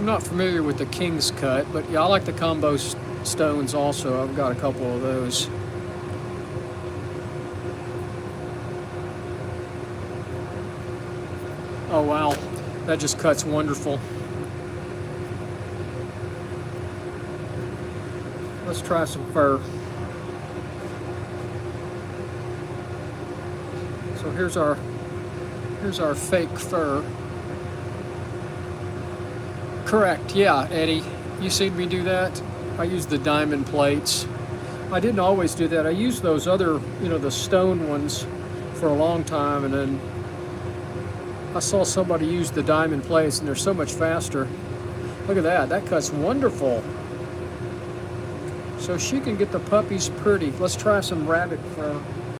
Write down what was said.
I'm not familiar with the King's Cut, but yeah, I like the combo stones also. I've got a couple of those. Oh wow, that just cuts wonderful. Let's try some fur. So here's our fake fur. Correct, yeah, Eddie. You seen me do that? I use the diamond plates. I didn't always do that. I used those other, the stone ones for a long time, and then I saw somebody use the diamond plates, and they're so much faster. Look at that, that cuts wonderful. So she can get the puppies pretty. Let's try some rabbit fur.